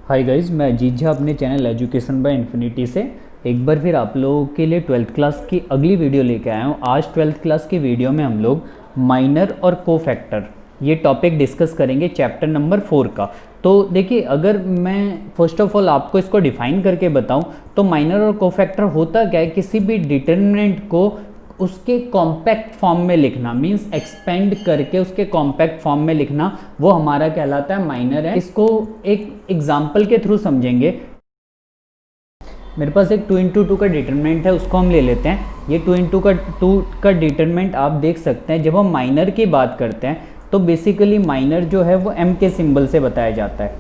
Hi guys, मैं अजीत झा अपने channel education by infinity से एक बार फिर आप लोगों के लिए 12th क्लास की अगली वीडियो लेके आया हूँ। आज 12th क्लास की वीडियो में हम लोग माइनर और कोफैक्टर ये टॉपिक डिस्कस करेंगे चैप्टर नंबर 4 का। तो देखिए, अगर मैं फर्स्ट ऑफ ऑल आपको इसको डिफाइन करके बताऊं तो माइनर और कोफैक्टर होता क्या है, किसी भी डिटरमिनेंट को उसके कॉम्पैक्ट फॉर्म में लिखना, मींस एक्सपेंड करके उसके कॉम्पैक्ट फॉर्म में लिखना, वो हमारा कहलाता है माइनर है। इसको एक एग्जांपल के थ्रू समझेंगे। मेरे पास एक 2 इंटू 2 का डिटरमिनेंट है, उसको हम ले लेते हैं। ये 2 इंटू 2 का डिटरमिनेंट आप देख सकते हैं। जब हम माइनर की बात करते हैं तो बेसिकली माइनर जो है वो m के सिंबल से बताया जाता है।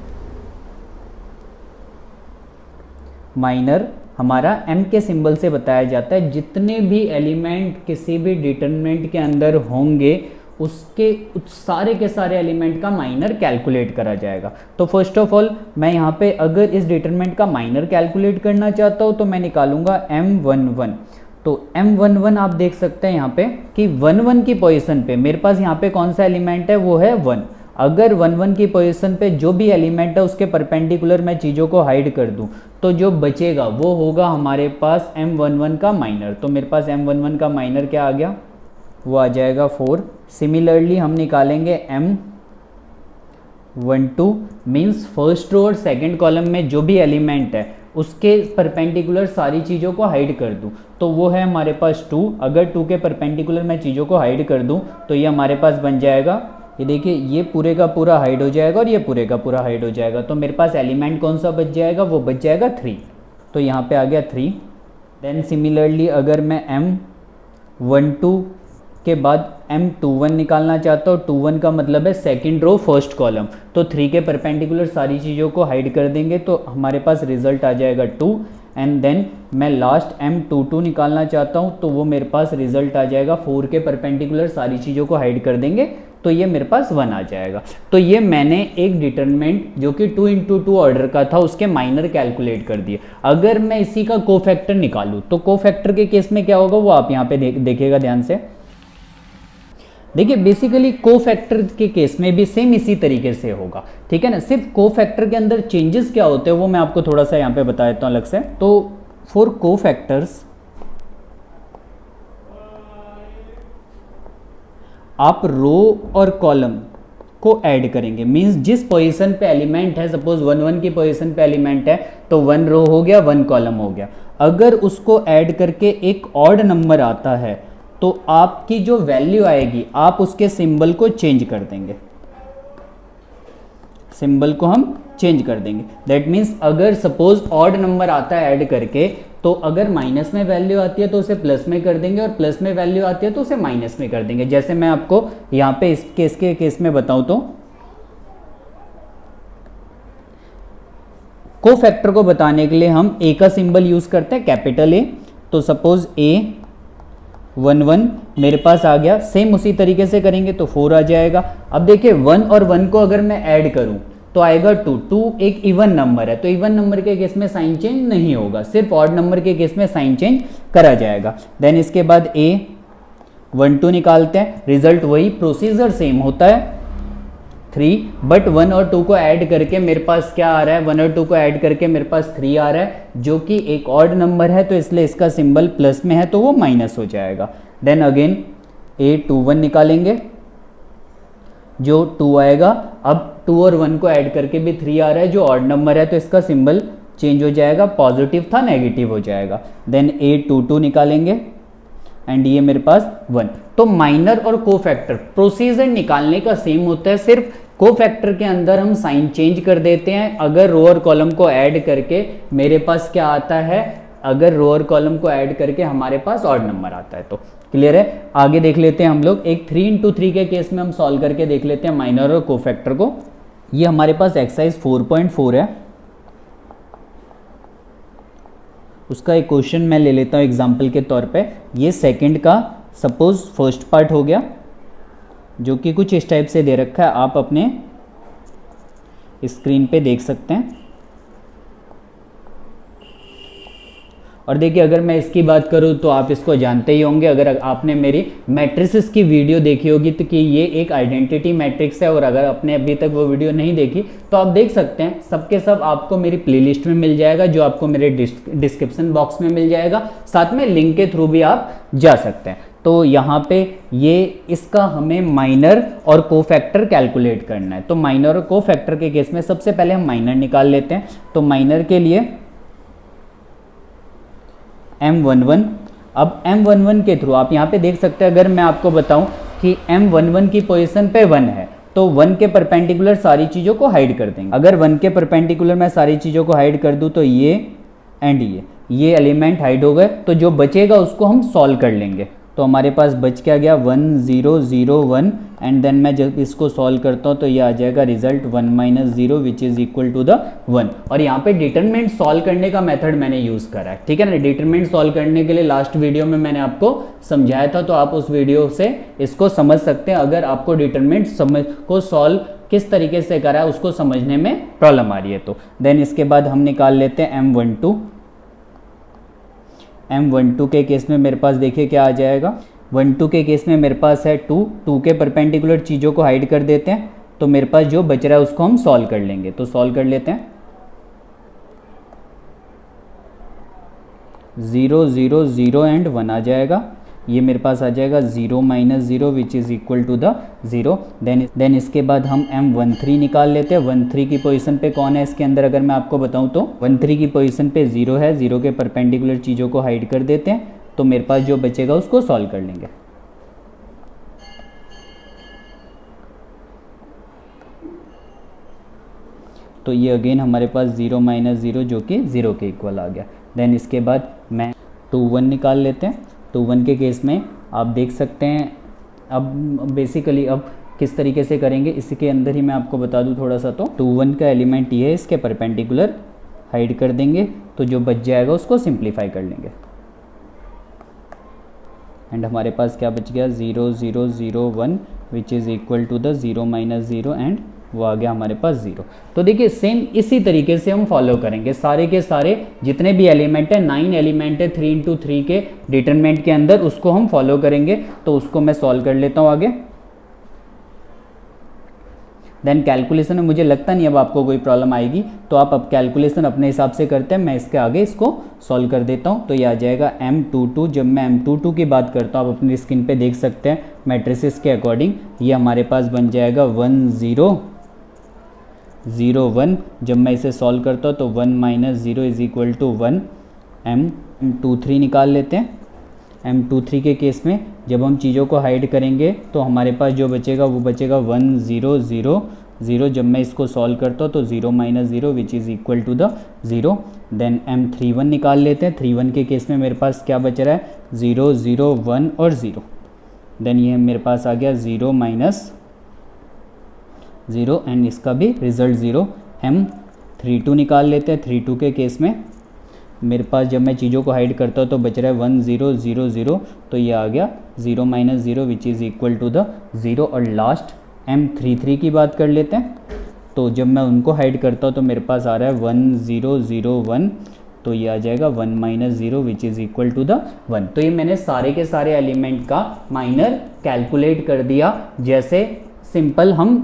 माइनर हमारा m के सिंबल से बताया जाता है। जितने भी एलिमेंट किसी भी डिटरमिनेंट के अंदर होंगे उसके सारे के सारे एलिमेंट का माइनर कैलकुलेट करा जाएगा। तो फर्स्ट ऑफ ऑल मैं यहाँ पे अगर इस डिटरमिनेंट का माइनर कैलकुलेट करना चाहता हूँ तो मैं निकालूंगा m11। तो m11 आप देख सकते हैं यहाँ पे कि 11 की पोजीशन पे मेरे पास यहाँ पे कौन सा एलिमेंट है, वो है 1। अगर 11 की पोजीशन पे जो भी एलिमेंट है उसके परपेंडिकुलर मैं चीज़ों को हाइड कर दूं तो जो बचेगा वो होगा हमारे पास m11 का माइनर। तो मेरे पास m11 का माइनर क्या आ गया, वो आ जाएगा 4। सिमिलरली हम निकालेंगे m12, मीन्स फर्स्ट रो और सेकेंड कॉलम में जो भी एलिमेंट है उसके परपेंडिकुलर सारी चीज़ों को हाइड कर दूं तो वो है हमारे पास 2। अगर 2 के परपेंडिकुलर मैं चीज़ों को हाइड कर दूं तो ये हमारे पास बन जाएगा, ये देखिए, ये पूरे का पूरा हाइड हो जाएगा और ये पूरे का पूरा हाइड हो जाएगा। तो मेरे पास एलिमेंट कौन सा बच जाएगा, वो बच जाएगा 3। तो यहाँ पे आ गया 3। देन सिमिलरली अगर मैं m12 के बाद m21 निकालना चाहता हूँ, 21 का मतलब है सेकंड रो फर्स्ट कॉलम, तो 3 के परपेंडिकुलर सारी चीज़ों को हाइड कर देंगे तो हमारे पास रिजल्ट आ जाएगा 2। एंड देन मैं लास्ट m22 निकालना चाहता हूँ तो वो मेरे पास रिजल्ट आ जाएगा 4 के परपेंडिकुलर सारी चीज़ों को हाइड कर देंगे तो ये मेरे पास 1 आ जाएगा। तो ये मैंने एक डिटरमिनेंट जो कि 2 इंटू 2 ऑर्डर का था उसके माइनर कैलकुलेट कर दिए। अगर मैं इसी का कोफैक्टर निकालूँ तो कोफैक्टर के केस में क्या होगा वो आप यहाँ पे देखिएगा ध्यान से। देखिए, बेसिकली कोफैक्टर के केस में भी सेम इसी तरीके से होगा, ठीक है ना। सिर्फ कोफैक्टर के अंदर चेंजेस क्या होते हैं वो मैं आपको थोड़ा सा यहाँ पे बता देता हूँ अलग से। तो फॉर कोफैक्टर्स आप रो और कॉलम को ऐड करेंगे, मींस जिस पोजीशन पे एलिमेंट है, सपोज 1 की पोजीशन पे एलिमेंट है तो 1 रो हो गया, 1 कॉलम हो गया। अगर उसको ऐड करके एक ऑड नंबर आता है तो आपकी जो वैल्यू आएगी आप उसके सिंबल को चेंज कर देंगे, सिंबल को हम चेंज कर देंगे। दैट मीन्स अगर सपोज ऑड नंबर आता है ऐड करके तो अगर माइनस में वैल्यू आती है तो उसे प्लस में कर देंगे और प्लस में वैल्यू आती है तो उसे माइनस में कर देंगे। जैसे मैं आपको यहाँ पे इस केस में बताऊं तो कोफैक्टर को बताने के लिए हम ए का सिंबल यूज करते हैं, कैपिटल ए। तो सपोज A11 मेरे पास आ गया, सेम उसी तरीके से करेंगे तो 4 आ जाएगा। अब देखिए 1 और 1 को अगर मैं ऐड करूं तो आएगा 2। 2 एक इवन नंबर है तो इवन नंबर के केस में साइन चेंज नहीं होगा, सिर्फ ऑड नंबर के केस में साइन चेंज करा जाएगा। देन इसके बाद A12 निकालते हैं, रिजल्ट वही, प्रोसीजर सेम होता है 3, बट 1 और 2 को ऐड करके मेरे पास क्या आ रहा है, 1 और 2 को ऐड करके मेरे पास 3 आ रहा है जो कि एक ऑड नंबर है तो इसलिए इसका सिंबल प्लस में है तो वो माइनस हो जाएगा। देन अगेन A21 निकालेंगे, जो 2 आएगा। अब 2 और 1 को ऐड करके भी 3 आ रहा है जो ऑड नंबर है तो इसका सिंबल चेंज हो जाएगा, पॉजिटिव था नेगेटिव हो जाएगा। देन A22 निकालेंगे एंड ये मेरे पास 1। तो माइनर और कोफैक्टर प्रोसीजर निकालने का सेम होता है, सिर्फ कोफैक्टर के अंदर हम साइन चेंज कर देते हैं। अगर रो और कॉलम को ऐड करके मेरे पास क्या आता है, अगर रो और कॉलम को ऐड करके हमारे पास ऑड नंबर आता है तो क्लियर है। आगे देख लेते हैं हम लोग एक 3 इंटू 3 के केस में हम सॉल्व करके देख लेते हैं माइनर और कोफैक्टर को। ये हमारे पास एक्सरसाइज 4.4 है, उसका एक क्वेश्चन मैं ले लेता हूँ एग्जाम्पल के तौर पे। ये सेकंड का सपोज फर्स्ट पार्ट हो गया जो कि कुछ इस टाइप से दे रखा है, आप अपने स्क्रीन पे देख सकते हैं। और देखिए अगर मैं इसकी बात करूँ तो आप इसको जानते ही होंगे, अगर आपने मेरी मैट्रिसेस की वीडियो देखी होगी तो कि ये एक आइडेंटिटी मैट्रिक्स है, और अगर आपने अभी तक वो वीडियो नहीं देखी तो आप देख सकते हैं, सबके सब आपको मेरी प्लेलिस्ट में मिल जाएगा, जो आपको मेरे डिस्क्रिप्शन बॉक्स में मिल जाएगा, साथ में लिंक के थ्रू भी आप जा सकते हैं। तो यहाँ पे ये इसका हमें माइनर और कोफैक्टर कैलकुलेट करना है। तो माइनर और कोफैक्टर के केस में सबसे पहले हम माइनर निकाल लेते हैं। तो माइनर के लिए M11, अब M11 के थ्रू आप यहाँ पे देख सकते हैं, अगर मैं आपको बताऊं कि M11 की पोजीशन पे 1 है तो 1 के परपेंडिकुलर सारी चीज़ों को हाइड कर देंगे। अगर 1 के परपेंडिकुलर मैं सारी चीज़ों को हाइड कर दूं तो ये एंड ये एलिमेंट हाइड हो गए, तो जो बचेगा उसको हम सॉल्व कर लेंगे। तो हमारे पास बच क्या गया 1 0 0 1, एंड देन मैं जब इसको सॉल्व करता हूँ तो ये आ जाएगा result 1 - 0 which is equal to the 1। और यहाँ पे डिटरमिनेंट सॉल्व करने का मेथड मैंने यूज़ करा है, ठीक है ना। डिटरमिनेंट सॉल्व करने के लिए लास्ट वीडियो में मैंने आपको समझाया था, तो आप उस वीडियो से इसको समझ सकते हैं। अगर आपको डिटरमिनेंट को सॉल्व किस तरीके से करा है उसको समझने में प्रॉब्लम आ रही है तो देन इसके बाद हम निकाल लेते हैं M12 के केस में मेरे पास देखिए क्या आ जाएगा। 12 के केस में मेरे पास है 2 के परपेंडिकुलर चीज़ों को हाइड कर देते हैं, तो मेरे पास जो बच रहा है उसको हम सॉल्व कर लेंगे। तो सॉल्व कर लेते हैं, 0 0 0 एंड 1 आ जाएगा, ये मेरे पास आ जाएगा 0 - 0 which is equal to the 0। Then इसके बाद हम M13 निकाल लेते हैं। 13 की पोजीशन पे कौन है इसके अंदर, अगर मैं आपको बताऊं तो 13 की पोजीशन पे 0 है, 0 के परपेंडिकुलर चीज़ों को हाइड कर देते हैं, तो मेरे पास जो बचेगा उसको सॉल्व कर लेंगे। तो ये अगेन हमारे पास 0 - 0 जो कि 0 के इक्वल आ गया। देन इसके बाद मैं 2 1 निकाल लेते हैं। तो 1 के केस में आप देख सकते हैं, अब बेसिकली अब किस तरीके से करेंगे इसके अंदर ही मैं आपको बता दूं थोड़ा सा। तो 2 1 का एलिमेंट ये है, इसके परपेंडिकुलर हाइड कर देंगे, तो जो बच जाएगा उसको सिंप्लीफाई कर लेंगे, एंड हमारे पास क्या बच गया 0 0 0 1 which is equal to the 0 - 0 and वो आ गया हमारे पास 0। तो देखिए सेम इसी तरीके से हम फॉलो करेंगे, सारे के सारे जितने भी एलिमेंट है, 9 एलिमेंट है 3 × 3 के डिटरमिनेंट के अंदर, उसको हम फॉलो करेंगे। तो उसको मैं सॉल्व कर लेता हूँ आगे। देन कैलकुलेशन में मुझे लगता नहीं अब आपको कोई प्रॉब्लम आएगी, तो आप अब कैलकुलेशन अपने हिसाब से करते हैं, मैं इसके आगे इसको सॉल्व कर देता हूँ। तो ये आ जाएगा M22। जब मैं M22 की बात करता हूँ आप अपनी स्क्रीन पे देख सकते हैं मैट्रिसेस के अकॉर्डिंग, ये हमारे पास बन जाएगा 1 0 0 1। जब मैं इसे सॉल्व करता हूँ तो 1 - 0 इज इक्वल टू 1। M23 निकाल लेते हैं। M23 के केस में जब हम चीज़ों को हाइड करेंगे तो हमारे पास जो बचेगा वो बचेगा 1 0 0 0। जब मैं इसको सॉल्व करता हूँ तो 0 - 0 which is equal to the 0। Then M31 निकाल लेते हैं। 31 के केस में मेरे पास क्या बच रहा है 0 0 1 और 0। देन ये मेरे पास आ गया 0 - 0 एंड इसका भी रिजल्ट 0। M32 निकाल लेते हैं। 32 के केस में मेरे पास जब मैं चीज़ों को हाइड करता हूँ तो बच रहा है 1 0 0 0, तो ये आ गया 0 - 0 which is equal to the 0। और लास्ट M33 की बात कर लेते हैं। तो जब मैं उनको हाइड करता हूँ तो मेरे पास आ रहा है 1 0 0 1, तो ये आ जाएगा 1 - 0 which is equal to the 1। तो ये मैंने सारे के सारे एलिमेंट का माइनर कैलकुलेट कर दिया। जैसे सिंपल हम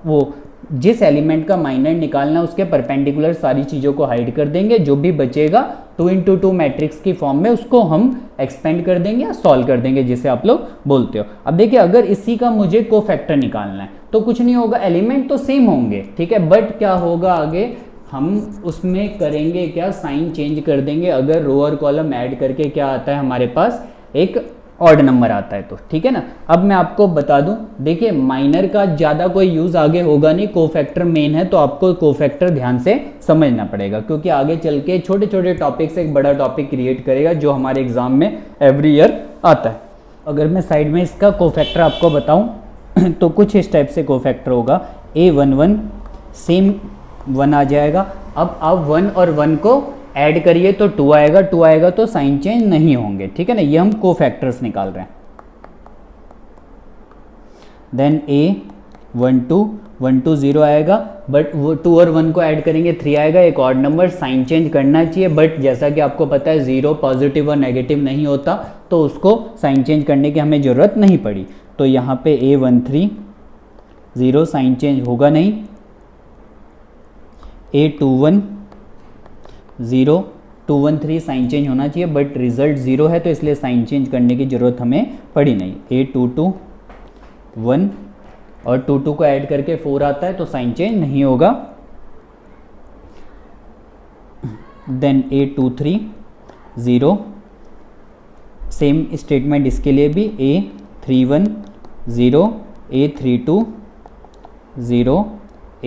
वो जिस एलिमेंट का माइनर निकालना उसके परपेंडिकुलर सारी चीज़ों को हाइड कर देंगे, जो भी बचेगा 2 × 2 मैट्रिक्स की फॉर्म में उसको हम एक्सपेंड कर देंगे या सॉल्व कर देंगे, जिसे आप लोग बोलते हो। अब देखिए अगर इसी का मुझे कोफैक्टर निकालना है तो कुछ नहीं होगा, एलिमेंट तो सेम होंगे, ठीक है, बट क्या होगा आगे हम उसमें करेंगे क्या, साइन चेंज कर देंगे। अगर रो और कॉलम ऐड करके क्या आता है हमारे पास एक ऑड नंबर आता है, तो ठीक है ना। अब मैं आपको बता दूं, देखिए माइनर का ज़्यादा कोई यूज़ आगे होगा नहीं, कोफैक्टर मेन है, तो आपको कोफैक्टर ध्यान से समझना पड़ेगा, क्योंकि आगे चल के छोटे छोटे टॉपिक से एक बड़ा टॉपिक क्रिएट करेगा जो हमारे एग्जाम में एवरी ईयर आता है। अगर मैं साइड में इसका कोफैक्टर आपको बताऊं तो कुछ इस टाइप से कोफैक्टर होगा, A11 सेम 1 आ जाएगा। अब आप 1 और 1 को ऐड करिए तो 2 आएगा, 2 आएगा तो साइन चेंज नहीं होंगे, ठीक है ना। ये हम कोफैक्टर्स निकाल रहे हैं। देन 1 2 1 2 0 आएगा, बट वो 2 और 1 को ऐड करेंगे 3 आएगा, एक ऑड नंबर, साइन चेंज करना चाहिए, बट जैसा कि आपको पता है 0 पॉजिटिव और नेगेटिव नहीं होता, तो उसको साइन चेंज करने की हमें ज़रूरत नहीं पड़ी। तो यहाँ पे A13 0 साइन चेंज होगा नहीं, A21 0 213 साइन चेंज होना चाहिए, बट रिजल्ट 0 है तो इसलिए साइन चेंज करने की ज़रूरत हमें पड़ी नहीं। A22 1 और 2 2 को ऐड करके 4 आता है तो साइन चेंज नहीं होगा। देन A23 0, सेम स्टेटमेंट इसके लिए भी, A31 0, A32 0,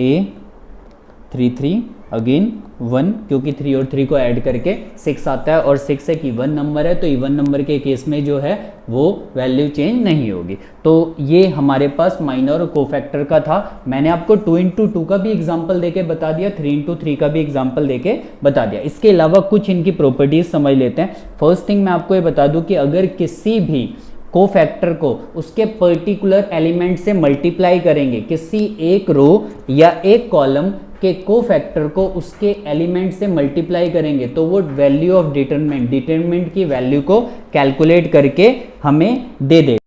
A33 अगेन 1, क्योंकि 3 और 3 को ऐड करके 6 आता है और 6 एक इवन नंबर है, तो इवन नंबर के केस में जो है वो वैल्यू चेंज नहीं होगी। तो ये हमारे पास माइनर और कोफैक्टर का था। मैंने आपको 2 into 2 का भी एग्जाम्पल देके बता दिया, 3 into 3 का भी एग्जाम्पल देके बता दिया। इसके अलावा कुछ इनकी प्रॉपर्टीज समझ लेते हैं। फर्स्ट थिंग मैं आपको ये बता दूं कि अगर किसी भी कोफैक्टर को उसके पर्टिकुलर एलिमेंट से मल्टीप्लाई करेंगे, किसी एक रो या एक कॉलम के कोफैक्टर को उसके एलिमेंट से मल्टीप्लाई करेंगे, तो वो वैल्यू ऑफ डिटरमिनेंट की वैल्यू को कैलकुलेट करके हमें दे देगा।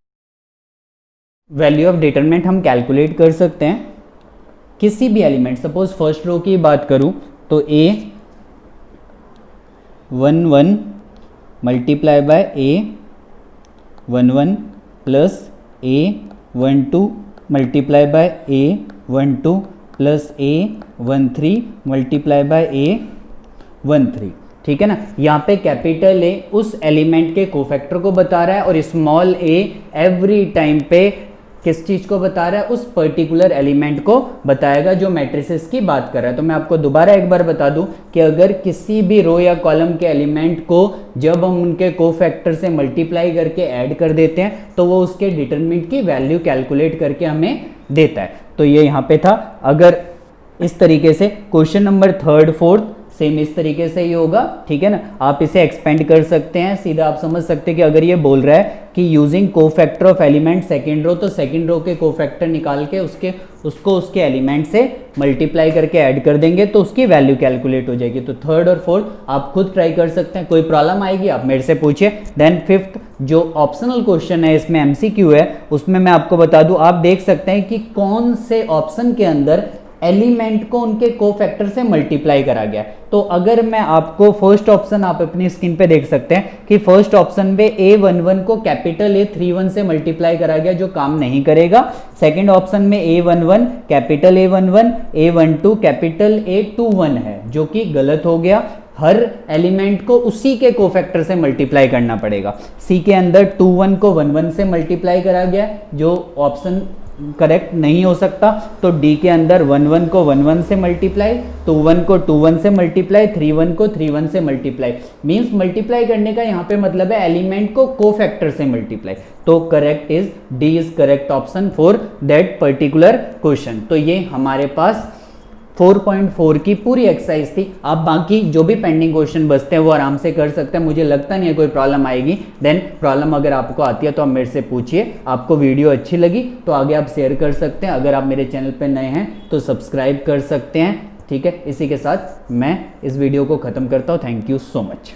वैल्यू ऑफ डिटरमिनेंट हम कैलकुलेट कर सकते हैं किसी भी एलिमेंट, सपोज फर्स्ट रो की बात करूं तो A11 multiply by A11 plus A12 multiply by A12 plus A13 multiply by A13, ठीक है ना। यहाँ पे कैपिटल ए उस एलिमेंट के कोफैक्टर को बता रहा है और स्मॉल ए एवरी टाइम पे किस चीज को बता रहा है, उस पर्टिकुलर एलिमेंट को बताएगा जो मैट्रिसेस की बात कर रहा है। तो मैं आपको दोबारा एक बार बता दूं कि अगर किसी भी रो या कॉलम के एलिमेंट को जब हम उनके कोफैक्टर से मल्टीप्लाई करके ऐड कर देते हैं तो वो उसके डिटरमिनेंट की वैल्यू कैलकुलेट करके हमें देता है। तो ये यहाँ पे था। अगर इस तरीके से question number 3rd 4th same इस तरीके से ही होगा, ठीक है ना। आप इसे एक्सपेंड कर सकते हैं, सीधा आप समझ सकते हैं कि अगर ये बोल रहा है कि using cofactor of element second row, तो सेकंड रो के कोफैक्टर निकाल के उसके एलिमेंट से मल्टीप्लाई करके ऐड कर देंगे तो उसकी वैल्यू कैलकुलेट हो जाएगी। तो 3rd और 4th आप खुद ट्राई कर सकते हैं, कोई प्रॉब्लम आएगी आप मेरे से पूछिए। देन 5th जो ऑप्शनल क्वेश्चन है, इसमें MCQ है, उसमें मैं आपको बता दूं, आप देख सकते हैं कि कौन से ऑप्शन के अंदर एलिमेंट को उनके कोफैक्टर से मल्टीप्लाई करा गया। तो अगर मैं आपको फर्स्ट ऑप्शन, आप अपनी स्क्रीन पे देख सकते हैं कि फर्स्ट ऑप्शन में A11 को कैपिटल A31 से मल्टीप्लाई करा गया, जो काम नहीं करेगा। सेकंड ऑप्शन में A11 capital A11, A12 capital A21 है, जो कि गलत हो गया। हर एलिमेंट को उसी के कोफैक्टर से मल्टीप्लाई करना पड़ेगा। सी के अंदर 21 को 11 से मल्टीप्लाई करा गया, जो ऑप्शन करेक्ट नहीं हो सकता। तो डी के अंदर 11 को 11 से मल्टीप्लाई, 21 को 21 से मल्टीप्लाई, 31 को 31 से मल्टीप्लाई। मींस मल्टीप्लाई करने का यहाँ पे मतलब है एलिमेंट को कोफैक्टर से मल्टीप्लाई। तो correct is D is correct option for that particular question. तो ये हमारे पास 4.4 की पूरी एक्सरसाइज थी। आप बाकी जो भी पेंडिंग क्वेश्चन बचते हैं वो आराम से कर सकते हैं, मुझे लगता नहीं है कोई प्रॉब्लम आएगी। देन प्रॉब्लम अगर आपको आती है तो आप मेरे से पूछिए। आपको वीडियो अच्छी लगी तो आगे आप शेयर कर सकते हैं। अगर आप मेरे चैनल पर नए हैं तो सब्सक्राइब कर सकते हैं, ठीक है। इसी के साथ मैं इस वीडियो को ख़त्म करता हूँ। Thank you so much.